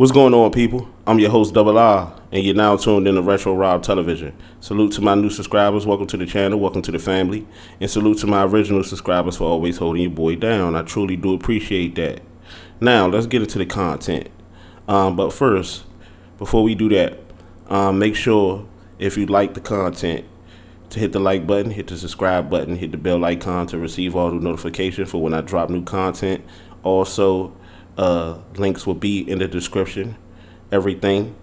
What's going on, people? I'm your host, Double R, and you're now tuned in to Retro Rob Television. Salute to my new subscribers. Welcome to the channel. Welcome to the family. And salute to my original subscribers for always holding your boy down. I truly do appreciate that. Now, let's get into the content. But first, before we do that, make sure if you like the content to hit the like button, hit the subscribe button, hit the bell icon to receive all the notifications for when I drop new content. Also, links will be in the description. Everything.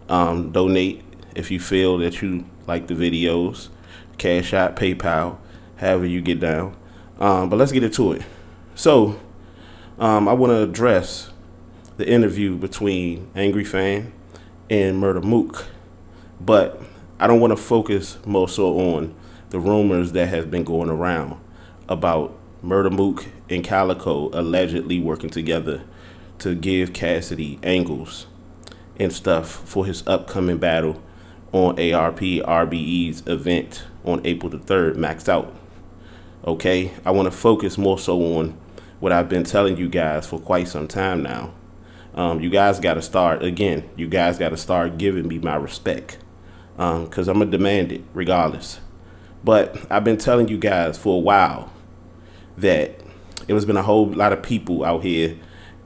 Donate if you feel that you like the videos. Cash App, PayPal, however you get down. But let's get into it. So, I want to address the interview between Angry Fan and Murda Mook, but I don't want to focus more so on the rumors that have been going around about Murda Mook and Calico allegedly working together to give Cassidy angles and stuff for his upcoming battle on ARP RBE's event on April the 3rd, Maxed Out. Okay, I want to focus more so on what I've been telling you guys for quite some time now. You guys got to start, again, you guys got to start giving me my respect, because I'm going to demand it regardless. But I've been telling you guys for a while that it has been a whole lot of people out here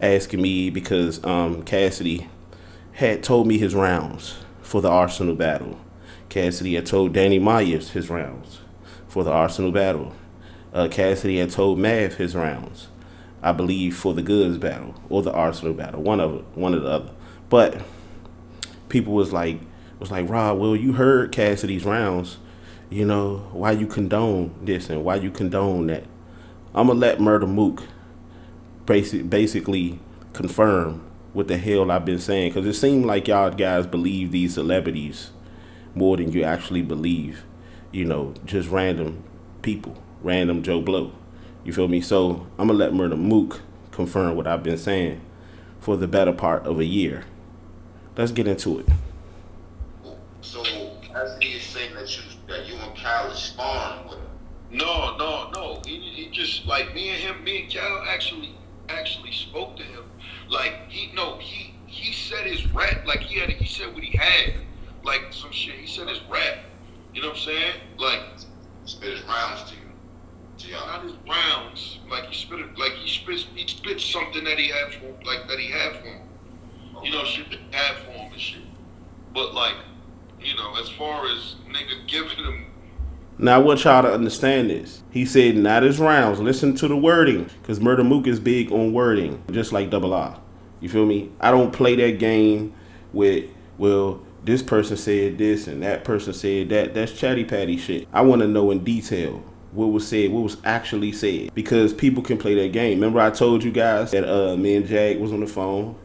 asking me because Cassidy had told me his rounds for the Arsenal battle. Cassidy had told Danny Myers his rounds for the Arsenal battle. Cassidy had told Mav his rounds, I believe, for the Goods battle or the Arsenal battle, one of the other. But people was like, Rob, well, you heard Cassidy's rounds, you know, why you condone this and why you condone that? I'm gonna let Murda Mook basically confirm what the hell I've been saying, because it seemed like y'all guys believe these celebrities more than you actually believe, you know, just random people, random Joe Blow. You feel me? So I'm gonna let Murda Mook confirm what I've been saying for the better part of a year. Let's get into it. So Cassidy is saying that you and Cal is sparring with him. No. He just, like, me and Cal actually spoke to him. Like, he said his rap, like he said what he had, like some shit. He said his rap. You know what I'm saying? Like, Spit his rounds to you. not his rounds. Like he spit something that he had for, like that he had for him. Okay. You know, shit that he had for him and shit. But like, you know, as far as nigga giving him. Now I want y'all to understand this. He said not his rounds. Listen to the wording, because Murda Mook is big on wording, just like Double R. You feel me? I don't play that game with, well, this person said this and that person said that. That's chatty patty shit. I want to know in detail what was said, what was actually said, because people can play that game. Remember I told you guys that me and Jag was on the phone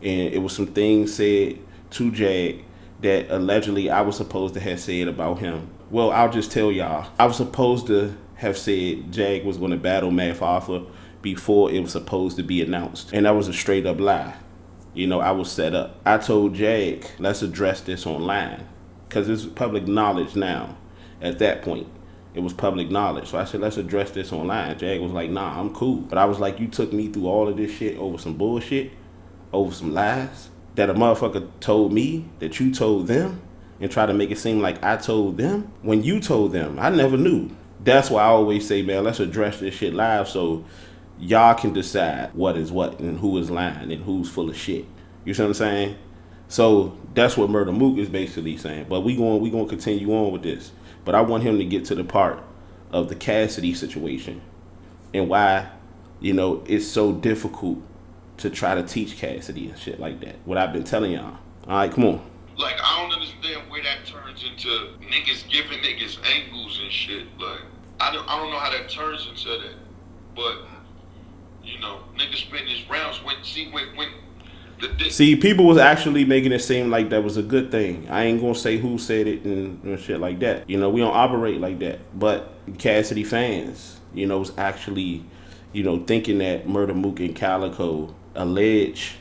and it was some things said to Jag that allegedly I was supposed to have said about him. Well, I'll just tell y'all, I was supposed to have said Jag was going to battle Math Arthur before it was supposed to be announced. And that was a straight up lie. You know, I was set up. I told Jag, let's address this online, because it's public knowledge now. At that point, it was public knowledge. So I said, let's address this online. Jag was like, nah, I'm cool. But I was like, you took me through all of this shit over some bullshit, over some lies, that a motherfucker told me that you told them, and try to make it seem like I told them when you told them. I never knew. That's why I always say, man, let's address this shit live so y'all can decide what is what and who is lying and who's full of shit. You see what I'm saying? So that's what Murda Mook is basically saying. But we gonna continue on with this. But I want him to get to the part of the Cassidy situation and why, you know, it's so difficult to try to teach Cassidy and shit like that. What I've been telling y'all. All right, come on. Like, I don't understand where that turns into niggas giving niggas angles and shit. Like, I don't know how that turns into that. But, you know, niggas spitting his rounds when the See, people was actually making it seem like that was a good thing. I ain't gonna say who said it and shit like that. You know, we don't operate like that. But Cassidy fans, you know, was actually, you know, thinking that Murda Mook and Calico allege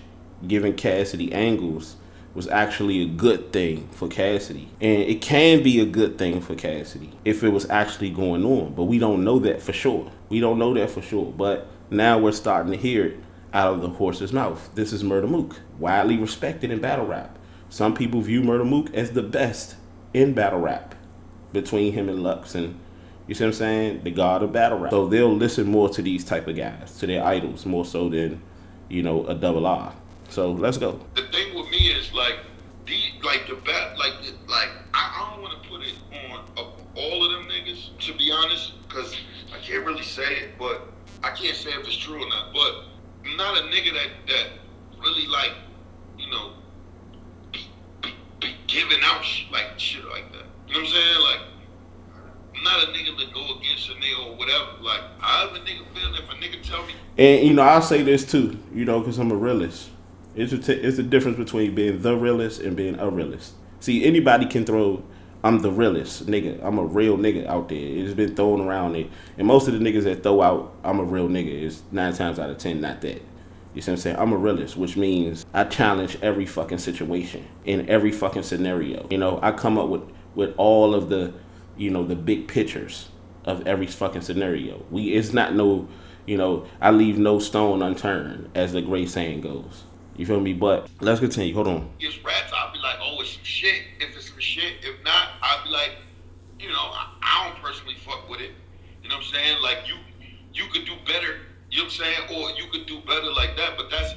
giving Cassidy angles was actually a good thing for Cassidy. And it can be a good thing for Cassidy if it was actually going on. But we don't know that for sure. We don't know that for sure. But now we're starting to hear it out of the horse's mouth. This is Murda Mook, widely respected in battle rap. Some people view Murda Mook as the best in battle rap, between him and Lux, and you see what I'm saying, the god of battle rap. So they'll listen more to these type of guys, to their idols, more so than, you know, a Double R. So let's go. The thing with me is like I don't want to put it on all of them niggas, to be honest, because I can't really say it, but I can't say if it's true or not. But I'm not a nigga that really like, you know, be giving out shit like that. You know what I'm saying? Like, I'm not a nigga that go against a nigga or whatever. Like, however nigga feel, if a nigga tell me. And you know, I'll say this too, you know, because I'm a realist. It's a difference between being the realist and being a realist. See, anybody can throw, I'm the realist, nigga. I'm a real nigga out there. It's been thrown around it. And most of the niggas that throw out, I'm a real nigga, is 9 times out of 10 not that. You see what I'm saying? I'm a realist, which means I challenge every fucking situation in every fucking scenario. You know, I come up with all of the, you know, the big pictures of every fucking scenario. It's not no, you know, I leave no stone unturned, as the great saying goes. You feel me? But let's continue. Hold on. Gets raps, I'll be like, oh, it's some shit. If it's some shit, if not, I'll be like, you know, I don't personally fuck with it. You know what I'm saying? Like, you could do better. You know what I'm saying? Or you could do better like that. But that's.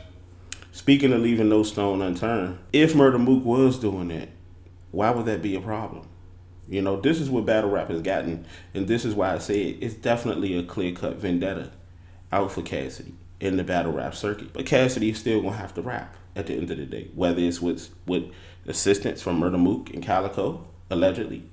Speaking of leaving no stone unturned, if Murda Mook was doing that, why would that be a problem? You know, this is what battle rap has gotten, and this is why I say it's definitely a clear-cut vendetta out for Cassidy in the battle rap circuit. But Cassidy is still gonna have to rap at the end of the day, whether it's with assistance from Murda Mook and Calico, allegedly,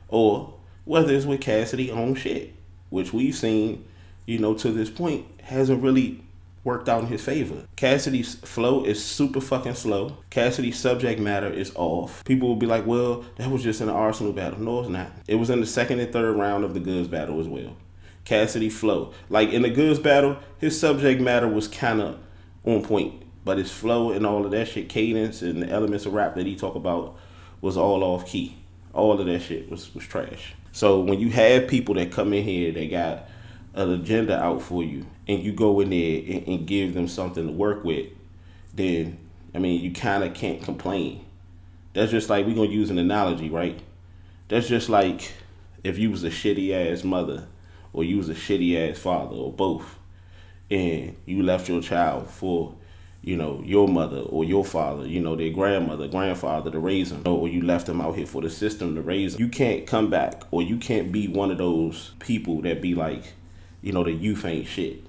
or whether it's with Cassidy on shit, which we've seen, you know, to this point hasn't really worked out in his favor. Cassidy's flow is super fucking slow. Cassidy's subject matter is off. People will be like, well, that was just in the Arsenal battle. No, it's not. It was in the second and third round of the Goods battle as well. Cassidy flow. Like in the Goods battle, his subject matter was kind of on point, but his flow and all of that shit, cadence and the elements of rap that he talk about was all off key. All of that shit was trash. So when you have people that come in here, they got an agenda out for you, and you go in there and give them something to work with, then, I mean, you kind of can't complain. That's just like, we're going to use an analogy, right? That's just like if you was a shitty-ass mother or you was a shitty-ass father or both, and you left your child for, you know, your mother or your father, you know, their grandmother, grandfather to raise them, or you left them out here for the system to raise them. You can't come back, or you can't be one of those people that be like, you know, the youth ain't shit.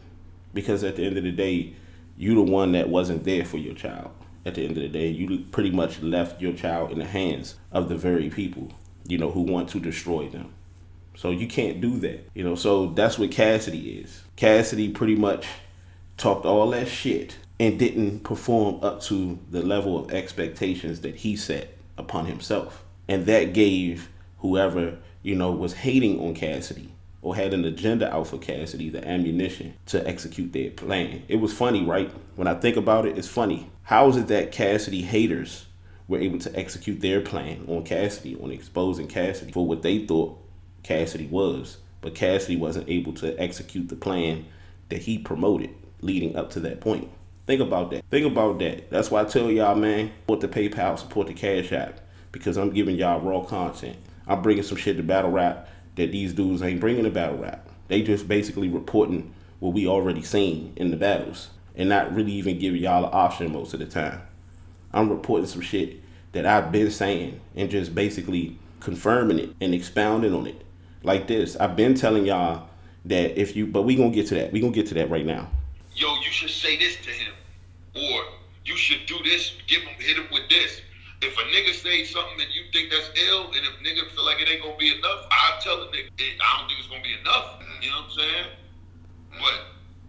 Because at the end of the day, you the one that wasn't there for your child. At the end of the day, you pretty much left your child in the hands of the very people, you know, who want to destroy them. So you can't do that, you know. So that's what Cassidy is. Cassidy pretty much talked all that shit and didn't perform up to the level of expectations that he set upon himself. And that gave whoever, you know, was hating on Cassidy or had an agenda out for Cassidy the ammunition to execute their plan. It was funny, right? When I think about it, it's funny. How is it that Cassidy haters were able to execute their plan on Cassidy, on exposing Cassidy for what they thought Cassidy was, but Cassidy wasn't able to execute the plan that he promoted leading up to that point? Think about that. Think about that. That's why I tell y'all, man, support the PayPal, support the Cash App, because I'm giving y'all raw content. I'm bringing some shit to battle rap that these dudes ain't bringing to battle rap. They just basically reporting what we already seen in the battles and not really even giving y'all an option most of the time. I'm reporting some shit that I've been saying and just basically confirming it and expounding on it. Like this, I've been telling y'all that if you, but we gonna get to that. We gonna get to that right now. Yo, you should say this to him, or you should do this, hit him with this. If a nigga say something and you think that's ill, and if nigga feel like it ain't gonna be enough, I'll tell the nigga, I don't think it's gonna be enough. You know what I'm saying? But,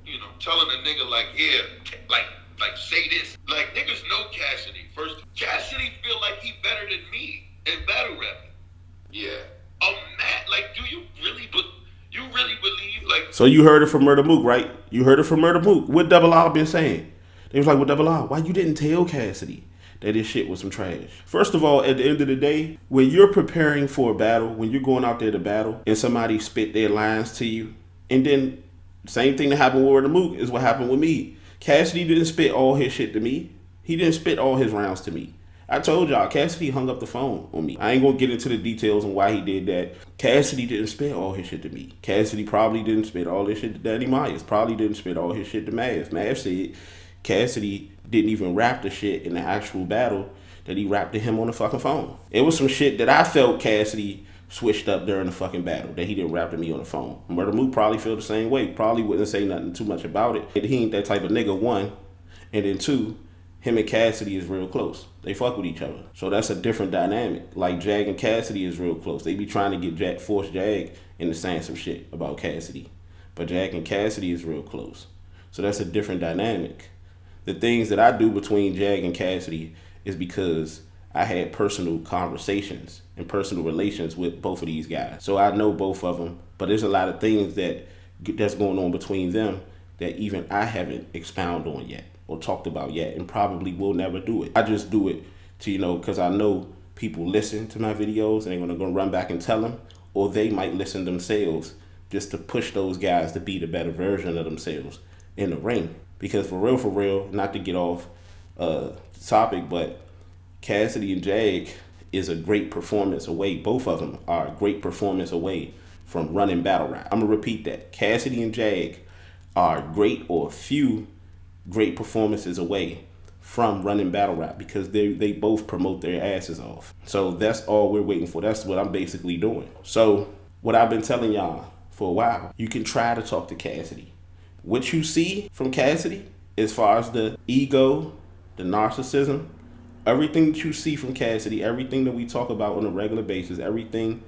you know, telling a nigga like, yeah, like say this. Like, niggas know Cassidy. First, Cassidy feel like he better than me in battle rap. Yeah. Like, do you really believe, like... So you heard it from Murda Mook, right? You heard it from Murda Mook. What Double R been saying? They was like, well, Double R, why you didn't tell Cassidy that this shit was some trash? First of all, at the end of the day, when you're preparing for a battle, when you're going out there to battle, and somebody spit their lines to you, and then same thing that happened with Murda Mook is what happened with me. Cassidy didn't spit all his shit to me. He didn't spit all his rounds to me. I told y'all, Cassidy hung up the phone on me. I ain't gonna get into the details on why he did that. Cassidy didn't spit all his shit to me. Cassidy probably didn't spit all his shit to Danny Myers. Probably didn't spit all his shit to Mav. Mav said Cassidy didn't even rap the shit in the actual battle that he rapped to him on the fucking phone. It was some shit that I felt Cassidy switched up during the fucking battle that he didn't rap to me on the phone. Murda Mook probably feel the same way. Probably wouldn't say nothing too much about it. He ain't that type of nigga, one. And then two, him and Cassidy is real close. They fuck with each other. So that's a different dynamic. Like Jag and Cassidy is real close. They be trying to get force Jag into saying some shit about Cassidy. But Jag and Cassidy is real close. So that's a different dynamic. The things that I do between Jag and Cassidy is because I had personal conversations and personal relations with both of these guys. So I know both of them, but there's a lot of things that's going on between them that even I haven't expounded on yet or talked about yet, and probably will never do it. I just do it to, because I know people listen to my videos and they're gonna go run back and tell them, or they might listen themselves just to push those guys to be the better version of themselves in the ring. Because for real, not to get off topic, but Cassidy and Jag is a great performance away. Both of them are a great performance away from running battle rap. I'm gonna repeat that. Cassidy and Jag are great or few great performances away from running battle rap because they both promote their asses off. So that's all we're waiting for. That's what I'm basically doing. So what I've been telling y'all for a while, you can try to talk to Cassidy. What you see from Cassidy as far as the ego, the narcissism, everything that you see from Cassidy, everything that we talk about on a regular basis, everything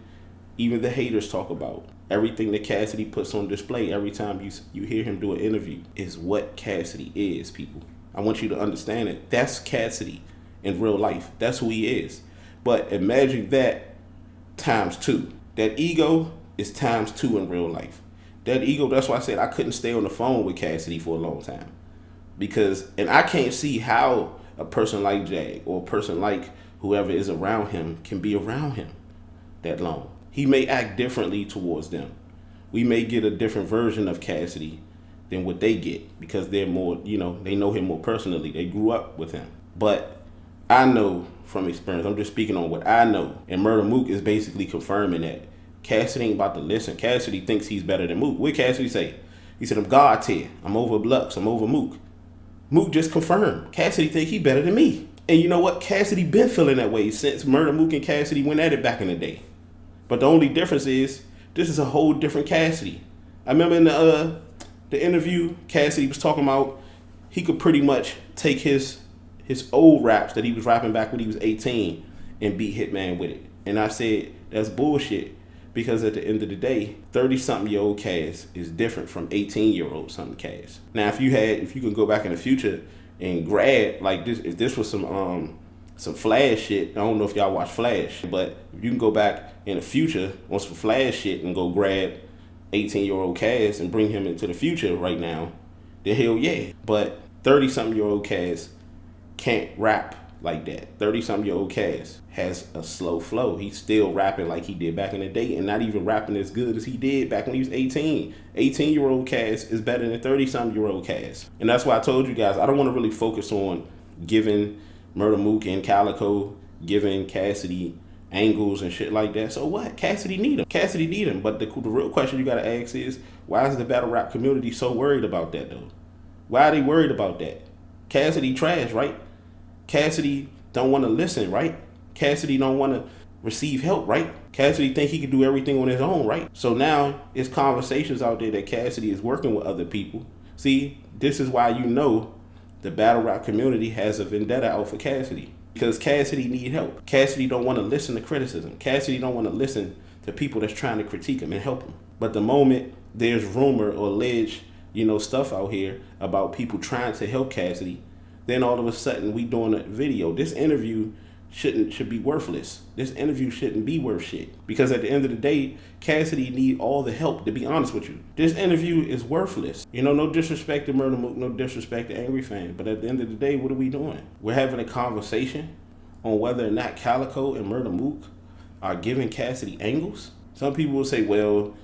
even the haters talk about, everything that Cassidy puts on display every time you hear him do an interview is what Cassidy is, people. I want you to understand it. That's Cassidy in real life. That's who he is. But imagine that times two. That ego is times two in real life. That ego, that's why I said I couldn't stay on the phone with Cassidy for a long time. And I can't see how a person like Jag or a person like whoever is around him can be around him that long. He may act differently towards them. We may get a different version of Cassidy than what they get because they're more, they know him more personally. They grew up with him. But I know from experience, I'm just speaking on what I know. And Murda Mook is basically confirming that Cassidy ain't about to listen. Cassidy thinks he's better than Mook. What did Cassidy say? He said, I'm God tier. I'm over Lux. I'm over Mook. Mook just confirmed. Cassidy think he better than me. And you know what? Cassidy been feeling that way since Murda Mook and Cassidy went at it back in the day. But the only difference is this is a whole different Cassidy. I remember in the interview, Cassidy was talking about he could pretty much take his old raps that he was rapping back when he was 18 and beat Hitman with it. And I said, that's bullshit. Because at the end of the day, 30-something-year-old Cass is different from 18-year-old something Cass. Now, if you can go back in the future and grab like this, if this was some Flash shit, I don't know if y'all watch Flash, but if you can go back in the future on some Flash shit and go grab 18-year-old Cass and bring him into the future right now, then hell yeah. But 30-something-year-old Cass can't rap like that. 30-something-year-old Cass has a slow flow. He's still rapping like he did back in the day and not even rapping as good as he did back when he was 18. 18-year-old Cass is better than 30-something-year-old Cass. And that's why I told you guys, I don't want to really focus on giving Murda Mook and Calico, giving Cassidy angles and shit like that. So what? Cassidy need him. Cassidy need him. But the real question you got to ask is, why is the battle rap community so worried about that though? Why are they worried about that? Cassidy trash, right? Cassidy don't want to listen, right? Cassidy don't want to receive help, right? Cassidy think he can do everything on his own, right? So now it's conversations out there that Cassidy is working with other people. See, this is why the battle rap community has a vendetta out for Cassidy. Because Cassidy need help. Cassidy don't want to listen to criticism. Cassidy don't want to listen to people that's trying to critique him and help him. But the moment there's rumor or alleged, stuff out here about people trying to help Cassidy, then all of a sudden we doing a video. This interview should be worthless. This interview shouldn't be worth shit. Because at the end of the day, Cassidy need all the help, to be honest with you. This interview is worthless. No disrespect to Murda Mook, no disrespect to Angry Fan. But at the end of the day, what are we doing? We're having a conversation on whether or not Calico and Murda Mook are giving Cassidy angles. Some people will say, well,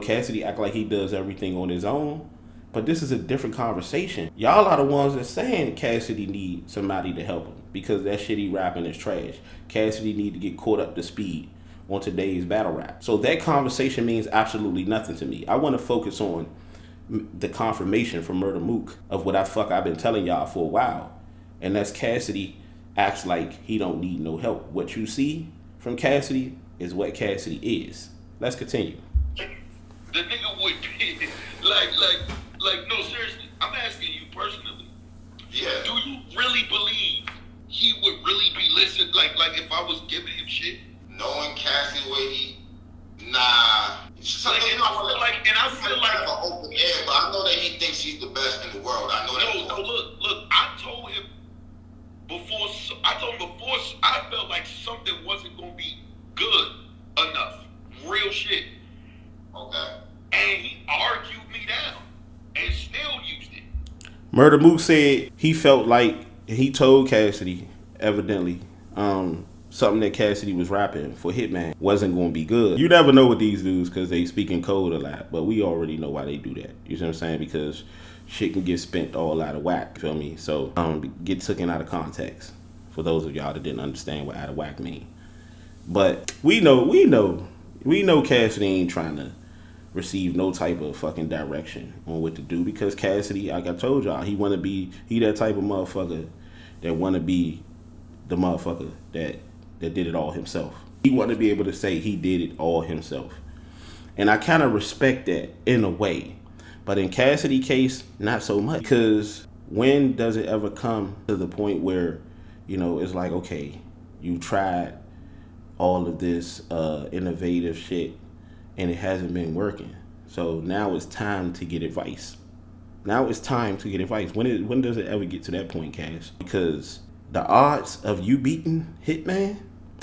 Cassidy act like he does everything on his own. But this is a different conversation. Y'all are the ones that saying Cassidy need somebody to help him because that shit he rapping is trash. Cassidy need to get caught up to speed on today's battle rap. So that conversation means absolutely nothing to me. I want to focus on the confirmation from Murda Mook of what I've been telling y'all for a while. And that's Cassidy acts like he don't need no help. What you see from Cassidy is what Cassidy is. Let's continue. The nigga would be no, seriously. I'm asking you personally. Yeah. Do you really believe he would really be listening? Like if I was giving him shit. Knowing Cassidy the way he, nah. I feel like an open air, but I know that he thinks he's the best in the world. I know that. No, look. I told him before. I felt like something wasn't gonna be good enough. Real shit. Okay. And he argued me down and still used it. Murda Mook said he felt like he told Cassidy, evidently, something that Cassidy was rapping for Hitman wasn't going to be good. You never know with these dudes because they speak in code a lot, but we already know why they do that. You see what I'm saying? Because shit can get spent all out of whack, feel me? So get taken out of context for those of y'all that didn't understand what out of whack mean. But we know Cassidy ain't trying to receive no type of fucking direction on what to do because Cassidy, like I told y'all, he that type of motherfucker that want to be the motherfucker that did it all himself. He want to be able to say he did it all himself. And I kind of respect that in a way. But in Cassidy case, not so much. Because when does it ever come to the point where, it's like, okay, you tried all of this innovative shit and it hasn't been working. So now it's time to get advice. When does it ever get to that point, Cass? Because the odds of you beating Hitman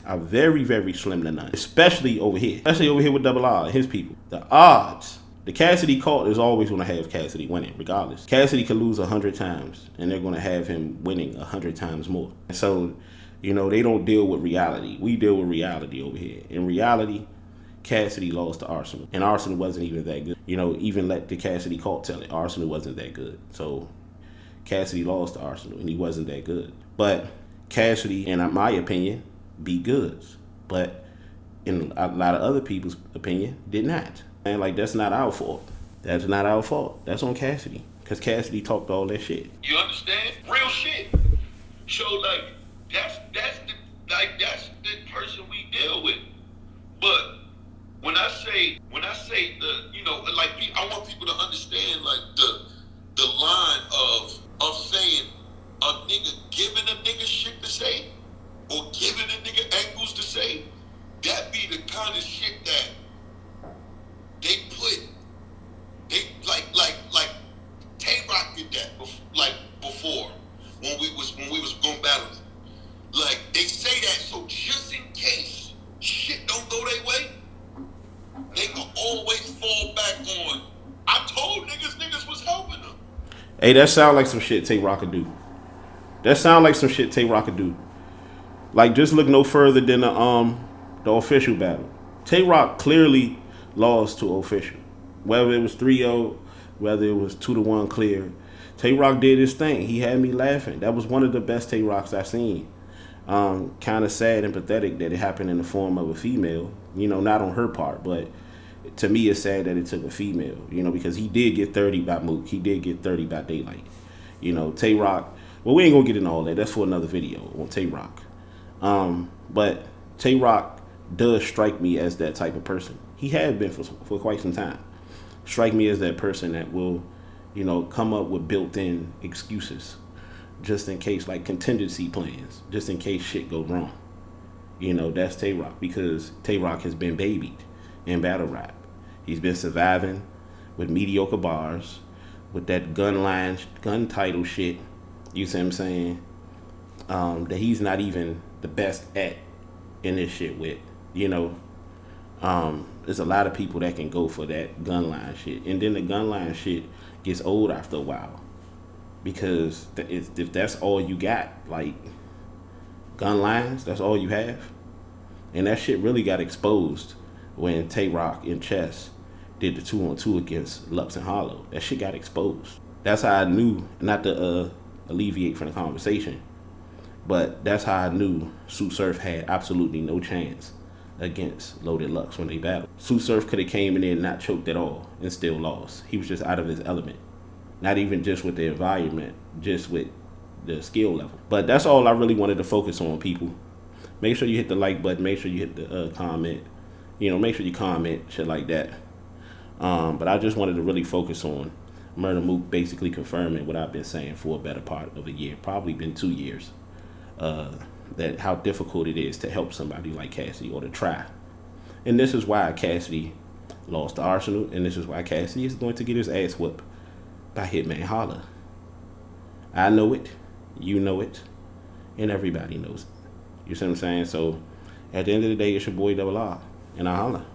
are very, very slim to none. Especially over here with Double R and his people. The odds. The Cassidy cult is always going to have Cassidy winning, regardless. Cassidy could lose 100 times, and they're going to have him winning 100 times more. So, they don't deal with reality. We deal with reality over here. In reality, Cassidy lost to Arsenal, and Arsenal wasn't even that good. Even let the Cassidy cult tell it. Arsenal wasn't that good. So, Cassidy lost to Arsenal, and he wasn't that good. But Cassidy, in my opinion, beat Goods. But in a lot of other people's opinion, did not. And that's not our fault. That's not our fault. That's on Cassidy. Because Cassidy talked all that shit. You understand? Real shit. So that's the person we deal with. But when I say I want people to understand the line of saying a nigga giving a nigga shit to say or giving a nigga angles to say, that be the kind of shit that they Tay-Rock did that before when we was going battling. They say that so just in case shit don't go their way, they can always fall back on. I told niggas was helping them. Hey, that sound like some shit Tay-Rock could do. Just look no further than the official battle. Tay-Rock clearly lost to official. Whether it was 3-0, whether it was 2-1 clear. Tay-Rock did his thing. He had me laughing. That was one of the best Tay-Rocks I've seen. Kind of sad and pathetic that it happened in the form of a female. Not on her part, but to me it's sad that it took a female. Because he did get 30 by Mook. He did get 30 by Daylight. Tay-Rock, well, we ain't gonna get into all that. That's for another video on Tay-Rock. But Tay-Rock does strike me as that type of person. He had been for quite some time. Strike me as that person that will, come up with built-in excuses just in case, like contingency plans, just in case shit goes wrong. That's Tay-Rock, because Tay-Rock has been babied in battle rap. He's been surviving with mediocre bars, with that gun title shit, you see what I'm saying, that he's not even the best at in this shit with, there's a lot of people that can go for that gun line shit. And then the gun line shit gets old after a while. Because if that's all you got, gun lines, that's all you have. And that shit really got exposed when Tay-Rock and Chess did the 2-on-2 against Lux and Hollow. That shit got exposed. That's how I knew, not to alleviate from the conversation, but that's how I knew Sue Surf had absolutely no chance against Loaded Lux when they battled. Sue Surf could have came in there and not choked at all and still lost. He was just out of his element. Not even just with the environment, just with the skill level. But that's all I really wanted to focus on, people. Make sure you hit the like button. Make sure you hit the comment. Make sure you comment, shit like that. But I just wanted to really focus on Murda Mook basically confirming what I've been saying for a better part of a year, probably been 2 years, that how difficult it is to help somebody like Cassidy, or to try. And this is why Cassidy lost to Arsenal, and this is why Cassidy is going to get his ass whooped by Hitmanholla. I know it, you know it, and everybody knows it. You see what I'm saying? So at the end of the day, it's your boy Double R, and I holla.